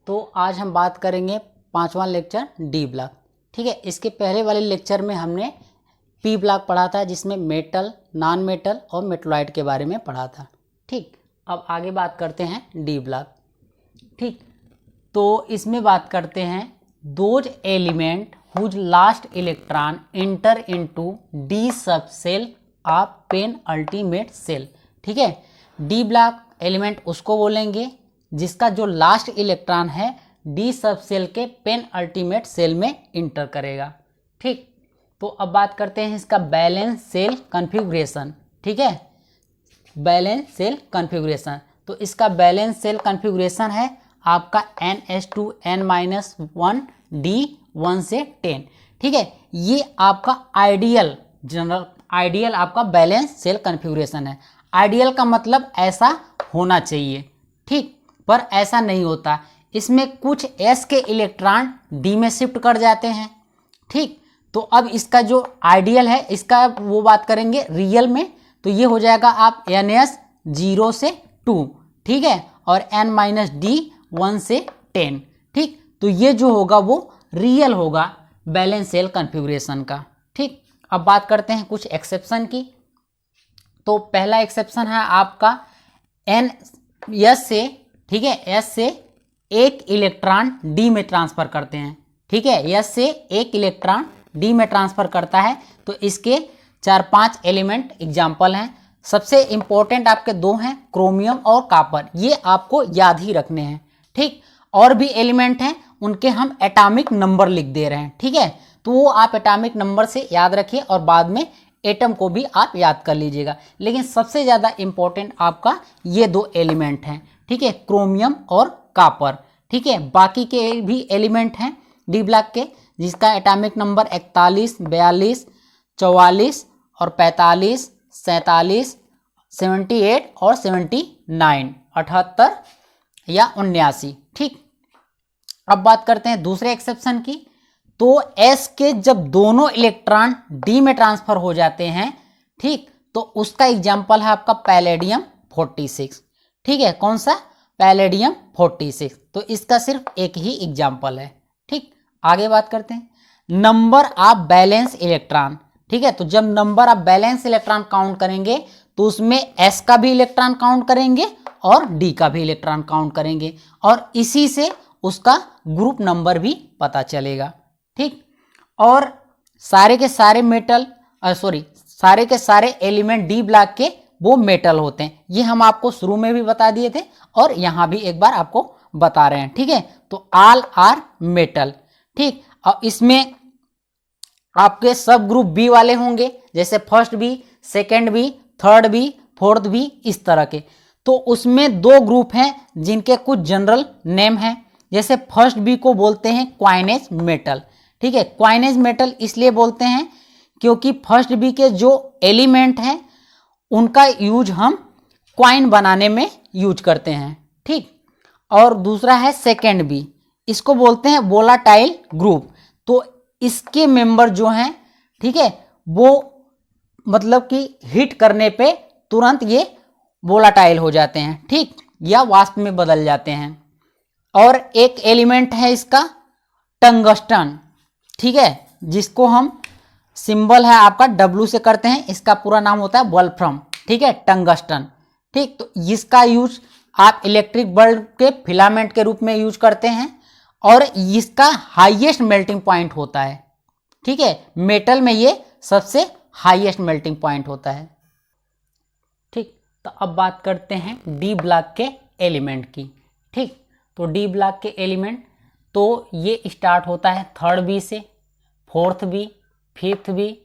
तो आज हम बात करेंगे 5वां लेक्चर डी ब्लॉक। ठीक है, इसके पहले वाले लेक्चर में हमने पी ब्लॉक पढ़ा था, जिसमें मेटल, नॉन मेटल और मेटलॉइड के बारे में पढ़ा था। ठीक, अब आगे बात करते हैं डी ब्लॉक। ठीक, तो इसमें बात करते हैं those element whose last electron enter into D sub shell of pen ultimate shell. ठीक है, डी ब्लॉक एलिमेंट उसको बोलेंगे जिसका जो लास्ट इलेक्ट्रॉन है डी सब सेल के पेन अल्टीमेट सेल में इंटर करेगा। ठीक, तो अब बात करते हैं इसका बैलेंस सेल कॉन्फ़िगरेशन। ठीक है, बैलेंस सेल कॉन्फ़िगरेशन, तो इसका बैलेंस सेल कॉन्फ़िगरेशन है आपका NH2n-1 D1 से 10। ठीक है, ये आपका आइडियल जनरल आपका बैलेंस सेल कॉन्फ़िगरेशन है। आइडियल का मतलब ऐसा होना चाहिए, ठीक, पर ऐसा नहीं होता। इसमें कुछ S के इलेक्ट्रॉन D में शिफ्ट कर जाते हैं। ठीक, तो अब इसका जो आइडियल है इसका वो बात करेंगे रियल में, तो ये हो जाएगा आप NS 0 से 2। ठीक है, और N-D 1 से 10। ठीक, तो ये जो होगा वो रियल होगा बैलेंस सेल कॉन्फ़िगरेशन का। ठीक, अब बात करते हैं कुछ एक्सेप्शन की। तो पहला एक्सेप्शन है आपका S से, ठीक है, S से एक इलेक्ट्रॉन D में ट्रांसफ़र करते हैं। ठीक है, S से एक इलेक्ट्रॉन D में ट्रांसफ़र करता है, तो इसके 4-5 एलिमेंट एग्जाम्पल हैं। सबसे इम्पोर्टेंट आपके दो हैं, क्रोमियम और कॉपर, ये आपको याद ही रखने हैं। ठीक, और भी एलिमेंट हैं, उनके हम एटॉमिक नंबर लिख दे रहे हैं। ठीक है, तो वो आप एटॉमिक नंबर से याद रखिए और बाद में एटम को भी आप याद कर लीजिएगा, लेकिन सबसे ज़्यादा इम्पोर्टेंट आपका ये दो एलिमेंट हैं। ठीक है, क्रोमियम और कॉपर। ठीक है, बाकी के भी एलिमेंट हैं डी ब्लॉक के, जिसका एटॉमिक नंबर 41, 42, 44 और 45, 47, 78 और 79, 78 या 79। ठीक, अब बात करते हैं दूसरे एक्सेप्शन की। तो S के जब दोनों इलेक्ट्रॉन D में ट्रांसफर हो जाते हैं, ठीक, तो उसका एग्जाम्पल है आपका पैलेडियम 46। ठीक है, कौन सा? पैलेडियम 46। तो इसका सिर्फ एक ही एग्जाम्पल है। ठीक, आगे बात करते हैं नंबर ऑफ बैलेंस इलेक्ट्रॉन। ठीक है, तो जब number of balance electron count करेंगे तो उसमें S का भी इलेक्ट्रॉन काउंट करेंगे और D का भी इलेक्ट्रॉन काउंट करेंगे, और इसी से उसका ग्रुप नंबर भी पता चलेगा। ठीक, और सारे के सारे सारे के सारे एलिमेंट डी ब्लॉक के वो मेटल होते हैं। ये हम आपको शुरू में भी बता दिए थे और यहाँ भी एक बार आपको बता रहे हैं। ठीक है, तो ऑल आर मेटल। ठीक, और इसमें आपके सब ग्रुप बी वाले होंगे, जैसे first B, second B, third B, fourth B, इस तरह के। तो उसमें दो ग्रुप हैं जिनके कुछ जनरल नेम हैं, जैसे फर्स्ट बी को बोलते हैं क्वाइनेज मेटल। ठीक है, क्वाइनेज मेटल इसलिए बोलते हैं क्योंकि फर्स्ट बी के जो एलिमेंट हैं उनका यूज हम क्वाइन बनाने में यूज करते हैं। ठीक, और दूसरा है सेकेंड बी, इसको बोलते हैं वोलाटाइल ग्रुप। तो इसके मेंबर जो हैं, ठीक है, वो मतलब कि हिट करने पे तुरंत ये वोलाटाइल हो जाते हैं। ठीक, या वाष्प में बदल जाते हैं। और एक एलिमेंट है इसका टंगस्टन। ठीक है, जिसको हम सिंबल है आपका W से करते हैं, इसका पूरा नाम होता है वोल्फ्रम। ठीक है, टंगस्टन। ठीक, तो इसका यूज आप इलेक्ट्रिक बल्ब के फिलामेंट के रूप में यूज करते हैं और इसका हाईएस्ट मेल्टिंग पॉइंट होता है। ठीक है, मेटल में ये सबसे हाईएस्ट मेल्टिंग पॉइंट होता है। ठीक, तो अब बात करते हैं डी ब्लॉक के एलिमेंट की। ठीक, तो डी ब्लॉक के एलिमेंट तो ये स्टार्ट होता है थर्ड बी से, fourth B, fifth B,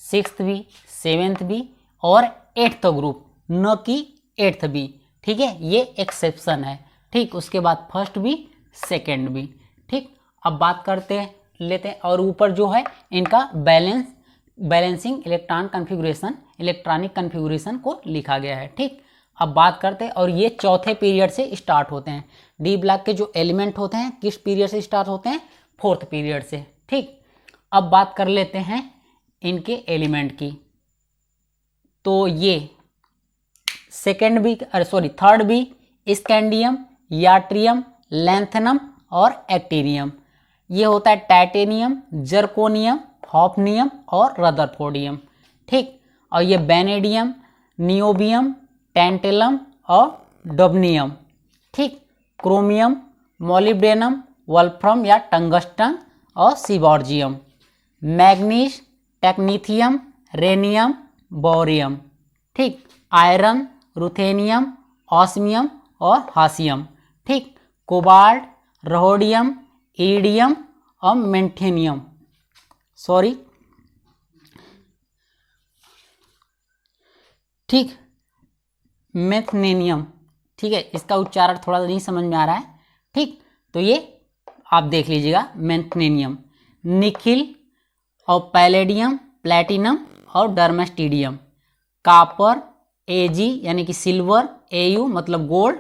sixth B, seventh B और एट्थ ग्रुप, न कि एट्थ बी। ठीक है, ये एक्सेप्शन है। ठीक, उसके बाद फर्स्ट बी, सेकेंड बी। ठीक, अब बात करते लेते हैं, और ऊपर जो है इनका balancing electron configuration, electronic configuration को लिखा गया है। ठीक, अब बात करते हैं, और ये चौथे पीरियड से स्टार्ट होते हैं। डी ब्लॉक के जो एलिमेंट होते हैं किस पीरियड से स्टार्ट होते हैं? फोर्थ पीरियड से। ठीक, अब बात कर लेते हैं इनके एलिमेंट की। तो ये थर्ड बी स्कैंडियम, याट्रियम, लैंथेनम और एक्टीनियम। ये होता है टाइटेनियम, जर्कोनियम, हॉफनियम और रदरफोर्डियम। ठीक, और ये वेनेडियम, नियोबियम, टेंटेलम और डोबनियम। ठीक, क्रोमियम, मोलिब्डेनम, वोल्फ्रम या टंगस्टन और सिबॉर्जियम, मैग्नीज, टेक्नीथियम, रेनियम, बोरियम। ठीक, आयरन, रुथेनियम, ऑस्मियम और हासियम। ठीक, कोबाल्ट, रोडियम, इरिडियम और मेंटेनियम, ठीक, मेथनेनियम। ठीक है, इसका उच्चारण थोड़ा नहीं समझ में आ रहा है। ठीक, तो ये आप देख लीजिएगा, मेथनेनियम। निकिल और पैलेडियम, प्लैटिनम और डर्मेस्टिडियम। कापर, एजी यानी कि सिल्वर, एयू मतलब गोल्ड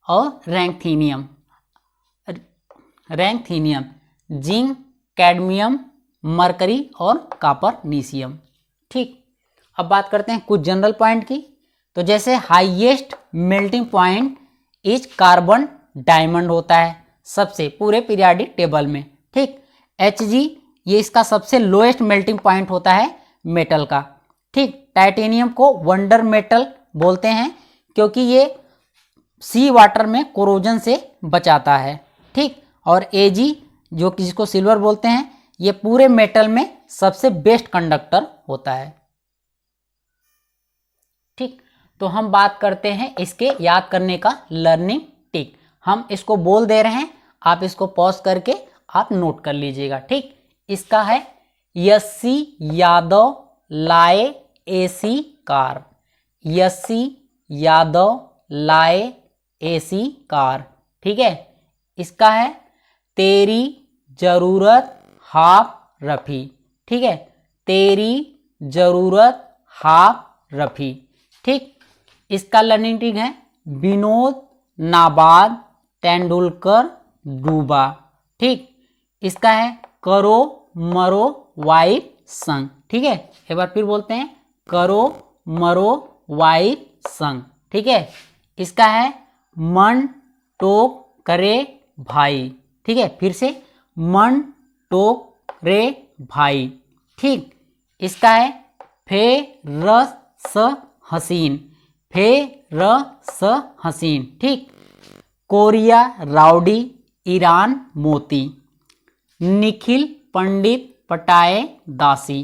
और रैंकथीनियम, जिंक, कैडमियम, मरकरी और कापरनीसियम। ठीक, अब बात करते हैं कुछ जनरल पॉइंट की। तो जैसे highest melting point is carbon diamond होता है सबसे पूरे पीरियाडिक टेबल में। ठीक, Hg ये इसका सबसे लोएस्ट मेल्टिंग पॉइंट होता है मेटल का। ठीक, टाइटेनियम को वंडर मेटल बोलते हैं क्योंकि ये सी वाटर में कोरोजन से बचाता है। ठीक, और Ag जो कि जिसको सिल्वर बोलते हैं, ये पूरे मेटल में सबसे बेस्ट कंडक्टर होता है। ठीक, तो हम बात करते हैं इसके याद करने का लर्निंग टिक। हम इसको बोल दे रहे हैं, आप इसको पॉज करके आप नोट कर लीजिएगा। ठीक, इसका है यस्सी यादव लाए एसी कार। यस्सी यादव लाए एसी कार। ठीक है, इसका है तेरी जरूरत हाफ रफी। ठीक है, तेरी जरूरत हाफ रफी। ठीक, इसका लर्निंग ट्रिक है विनोद नाबाद तेंदुलकर डूबा। ठीक, इसका है करो मरो वाइफ संग। ठीक है, एक बार फिर बोलते हैं करो मरो वाइफ संग। ठीक है, इसका है मन टोक करे भाई। ठीक है, फिर से मन टोक रे भाई। ठीक, इसका है फे रस स हसीन। फे र स हसीन। ठीक, कोरिया राउडी ईरान मोती। निखिल पंडित पटाए दासी।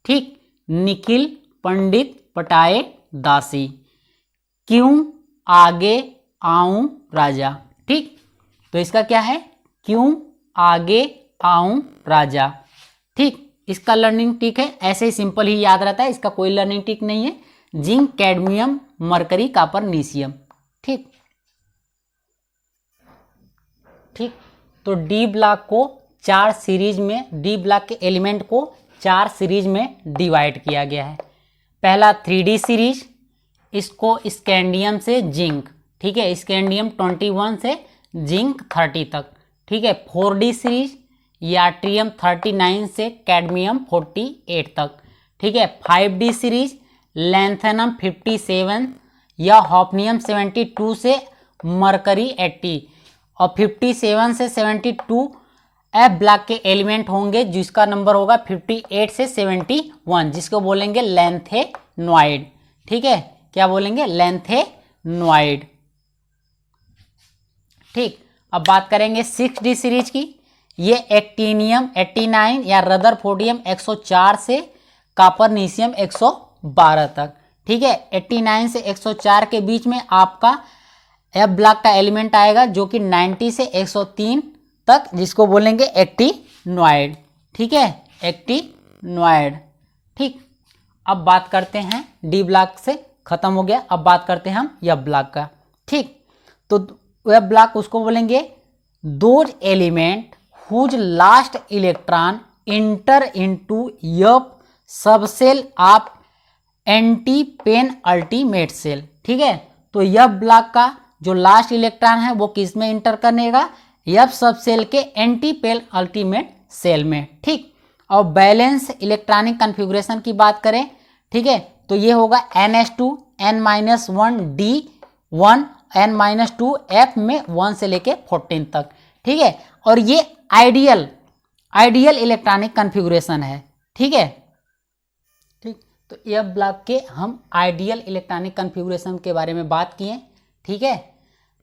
ठीक, निखिल पंडित पटाए दासी। क्यों आगे आऊं राजा। ठीक, तो इसका क्या है क्यों आगे आऊं राजा। ठीक, इसका लर्निंग टिक है, ऐसे ही सिंपल ही याद रहता है, इसका कोई लर्निंग टिक नहीं है। Zinc, cadmium, mercury, copernicium. ठीक, ठीक, तो डी ब्लॉक को 4 सीरीज में, डी ब्लॉक के एलिमेंट को 4 सीरीज में डिवाइड किया गया है। पहला 3D सीरीज, इसको स्कैंडियम से जिंक। ठीक है, स्कैंडियम 21 से जिंक 30 तक। ठीक है, 4D सीरीज, याट्रियम 39 से कैडमियम 48 तक। ठीक है, 5D सीरीज, लैंथेनम 57 या हॉफनियम 72 से मरकरी 80, और 57 से 72 एफ ब्लॉक के एलिमेंट होंगे जिसका नंबर होगा 58 से 71, जिसको बोलेंगे लैंथेनॉइड। ठीक है, क्या बोलेंगे लैंथेनॉइड। ठीक, अब बात करेंगे 6D सीरीज की। ये एक्टीनियम 89 या रदरफोर्डियम 104 से कापरनीसियम 112 तक। ठीक है, 89 से 104 के बीच में आपका एफ ब्लॉक का एलिमेंट आएगा जो कि 90 से 103 तक, जिसको बोलेंगे एक्टिनॉइड। ठीक है, एक्टिनॉइड। ठीक, अब बात करते हैं डी ब्लॉक से खत्म हो गया, अब बात करते हैं हम एफ ब्लॉक का। ठीक, तो एफ ब्लॉक उसको बोलेंगे those element whose last electron enter into F subshell of anti pen ultimate shell. ठीक है, तो एफ ब्लॉक का जो लास्ट इलेक्ट्रॉन है वो किस में इंटर करनेगा, एफ सब सेल के एंटी पेन अल्टीमेट सेल में। ठीक, और बैलेंस इलेक्ट्रॉनिक कन्फिगुरेशन की बात करें, ठीक है, तो ये होगा NH2 N-1 D1 N-2 F में 1 से लेके 14 तक। ठीक है। और ये आइडियल इलेक्ट्रॉनिक कॉन्फ़िगरेशन है, ठीक है। ठीक, तो एफ ब्लॉक के हम आइडियल इलेक्ट्रॉनिक कॉन्फ़िगरेशन के बारे में बात किए, ठीक है।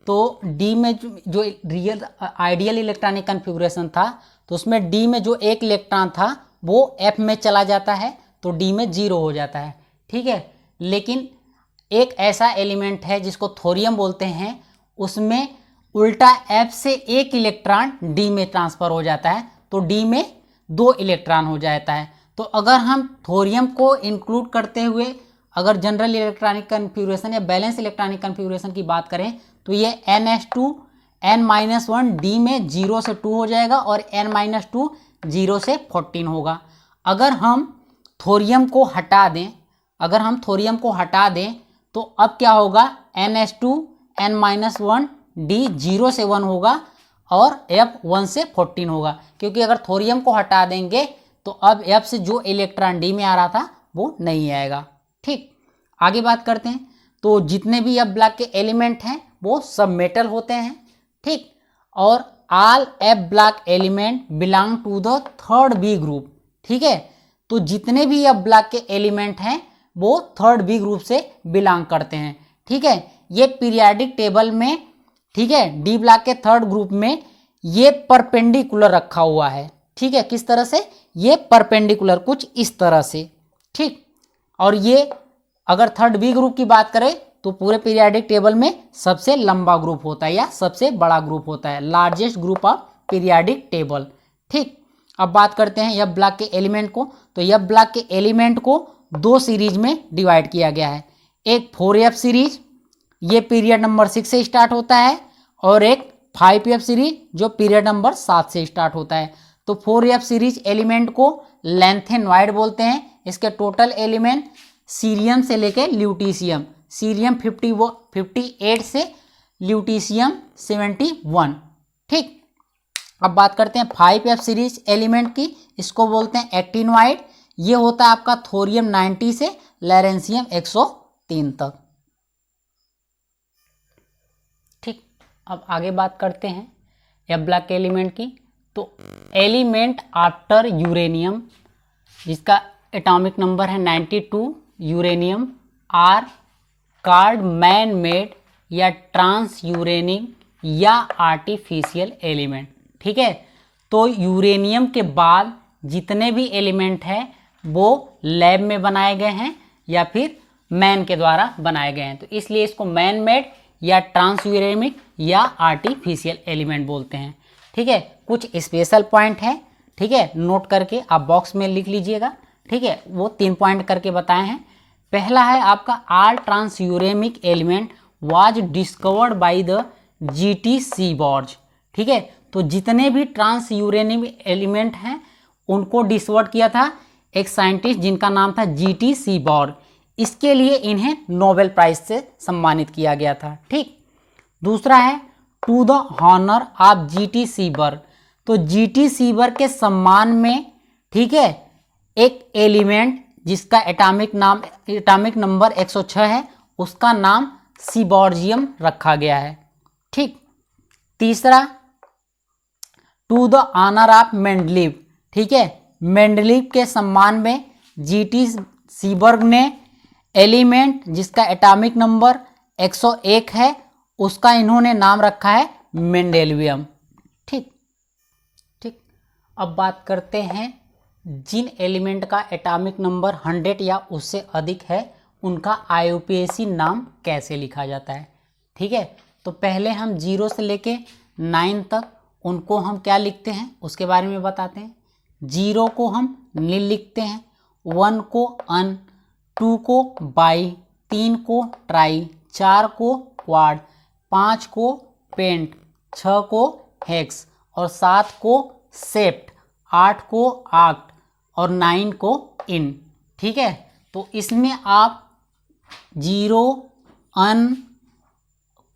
तो डी में जो रियल आइडियल इलेक्ट्रॉनिक कॉन्फ़िगरेशन था, तो उसमें डी में जो एक इलेक्ट्रॉन था वो एफ में चला जाता है, तो डी में 0 हो जाता है, ठीक है। लेकिन एक ऐसा एलिमेंट है जिसको थोरियम बोलते हैं, उसमें उल्टा एफ से एक इलेक्ट्रॉन डी में ट्रांसफ़र हो जाता है, तो डी में 2 इलेक्ट्रॉन हो जाता है। तो अगर हम थोरियम को इंक्लूड करते हुए अगर जनरल इलेक्ट्रॉनिक कॉन्फ़िगरेशन या बैलेंस इलेक्ट्रॉनिक कॉन्फ़िगरेशन की बात करें, तो ये NH2 N-1 डी में 0 से 2 हो जाएगा और N-2 0 से 14 होगा। अगर हम थोरियम को हटा दें, तो अब क्या होगा, NH2 N-1 डी 0 से 1 होगा और F 1 से 14 होगा, क्योंकि अगर थोरियम को हटा देंगे तो अब F से जो इलेक्ट्रॉन डी में आ रहा था वो नहीं आएगा, ठीक। आगे बात करते हैं। तो जितने भी F ब्लॉक के एलिमेंट हैं वो सब मेटल होते हैं, ठीक। और all F block element belong to the third B group, ठीक है। तो जितने भी F ब्लॉक के एलिमेंट हैं वो थर्ड बी ग्रुप से बिलोंग करते हैं, ठीक है। ये पीरियाडिक टेबल में, ठीक है, डी ब्लॉक के थर्ड ग्रुप में ये परपेंडिकुलर रखा हुआ है, ठीक है। किस तरह से, ये परपेंडिकुलर कुछ इस तरह से, ठीक। और ये अगर थर्ड बी ग्रुप की बात करें तो पूरे पीरियाडिक टेबल में सबसे लंबा ग्रुप होता है या सबसे बड़ा ग्रुप होता है, largest group of periodic table, ठीक। अब बात करते हैं एफ ब्लॉक के एलिमेंट को। तो एफ ब्लॉक के एलिमेंट को 2 सीरीज में डिवाइड किया गया है, एक 4F सीरीज, ये पीरियड नंबर 6 से स्टार्ट होता है, और एक 5F सीरीज जो पीरियड नंबर 7 से स्टार्ट होता है। तो 4F सीरीज एलिमेंट को लैंथेनॉइड बोलते हैं। इसके टोटल एलिमेंट सीरियम से लेके ल्यूटीशियम, सीरियम 58 से ल्यूटीशियम 71, ठीक। अब बात करते हैं 5F सीरीज एलिमेंट की, इसको बोलते हैं एक्टिनॉइड। ये होता है आपका थोरियम 90 से लैरेंशियम 103 तक, ठीक। अब आगे बात करते हैं एफ ब्लॉक के एलिमेंट की। तो एलिमेंट आफ्टर यूरेनियम जिसका एटॉमिक नंबर है 92, uranium, are called man made या ट्रांस यूरेनिक या आर्टिफिशियल एलिमेंट, ठीक है। तो यूरेनियम के बाद जितने भी एलिमेंट हैं वो लैब में बनाए गए हैं या फिर मैन के द्वारा बनाए गए हैं, तो इसलिए इसको मैन मेड या ट्रांस यूरेनिक या आर्टिफिशियल एलिमेंट बोलते हैं, ठीक है। कुछ स्पेशल पॉइंट है, ठीक है, नोट करके आप बॉक्स में लिख लीजिएगा, ठीक है। वो 3 पॉइंट करके बताए हैं। पहला है आपका all transuranic element was discovered by the GT Seaborg, ठीक है। तो जितने भी ट्रांस यूरेनिक एलिमेंट हैं उनको डिस्कवर किया था एक साइंटिस्ट जिनका नाम था GT सीबॉर्ज। इसके लिए इन्हें नोबेल प्राइज से सम्मानित किया गया था, ठीक। दूसरा है to the honour of GT Seaborg. तो GT सीबर्ग के सम्मान में, ठीक है, एक एलिमेंट जिसका एटॉमिक नंबर 106 है उसका नाम सीबॉर्जियम रखा गया है, ठीक। तीसरा to the honour of Mendeleev, ठीक है, मेंडलीव के सम्मान में GT सीबर्ग ने एलिमेंट जिसका एटॉमिक नंबर 101 है उसका इन्होंने नाम रखा है मेंडेलियम, ठीक। अब बात करते हैं जिन एलिमेंट का एटॉमिक नंबर 100 या उससे अधिक है उनका IUPAC नाम कैसे लिखा जाता है, ठीक है। तो पहले हम 0 से लेके 9 तक उनको हम क्या लिखते हैं उसके बारे में बताते हैं। 0 को हम नील लिखते हैं, 1 को अन, 2 को बाई, 3 को ट्राई, 4 को क्वाड, 5 को पेंट, 6 को हेक्स और 7 को सेप्ट, 8 को आक्ट और 9 को इन, ठीक है। तो इसमें आप 0, अन,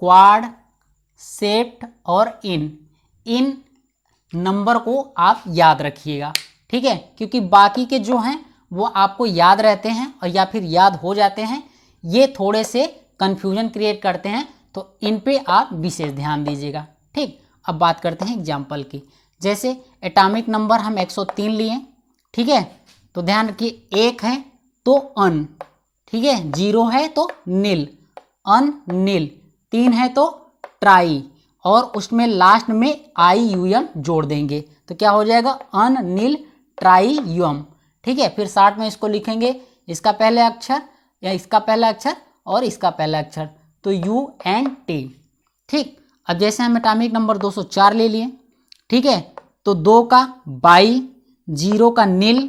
क्वाड, सेप्ट और इन नंबर को आप याद रखिएगा, ठीक है, क्योंकि बाकी के जो हैं वो आपको याद रहते हैं और या फिर याद हो जाते हैं, ये थोड़े से कन्फ्यूजन क्रिएट करते हैं, तो इन पे आप विशेष ध्यान दीजिएगा, ठीक। अब बात करते हैं एग्जाम्पल की। जैसे एटॉमिक नंबर हम 103 लिए, ठीक है, तो ध्यान रखिए 1 है तो अन, ठीक है, 0 है तो नील, अन नील, 3 है तो ट्राई, और उसमें लास्ट में IUM जोड़ देंगे तो क्या हो जाएगा, अन नील ट्राई युम, ठीक है। फिर 60 में इसको लिखेंगे, इसका पहला अक्षर या इसका पहला अक्षर और इसका पहला अक्षर, तो UNT, ठीक। अब जैसे हम एटॉमिक नंबर 204 ले लिए, ठीक है, तो 2 का बाई, 0 का नील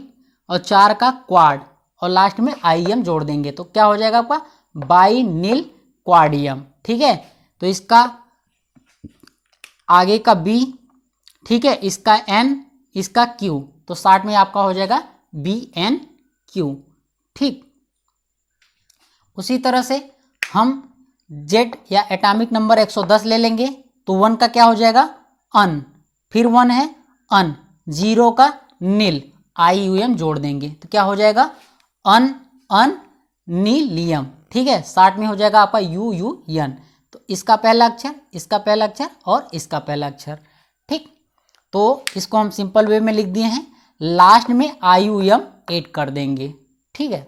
और 4 का क्वाड और लास्ट में IM जोड़ देंगे तो क्या हो जाएगा आपका बाई नील क्वाडियम, ठीक है। तो इसका आगे का B, ठीक है, इसका N, इसका Q, तो 60 में आपका हो जाएगा BNQ, ठीक। उसी तरह से हम Z या एटॉमिक नंबर 110 ले लेंगे, तो 1 का क्या हो जाएगा अन, फिर 1 है अन, 0 का नील, IUM जोड़ देंगे तो क्या हो जाएगा अन अन नीलियम, ठीक है। 60 में हो जाएगा आपका UUN, तो इसका पहला अक्षर, इसका पहला अक्षर और इसका पहला अक्षर, ठीक। तो इसको हम सिंपल वे में लिख दिए हैं, लास्ट में IUM ऐड कर देंगे, ठीक है।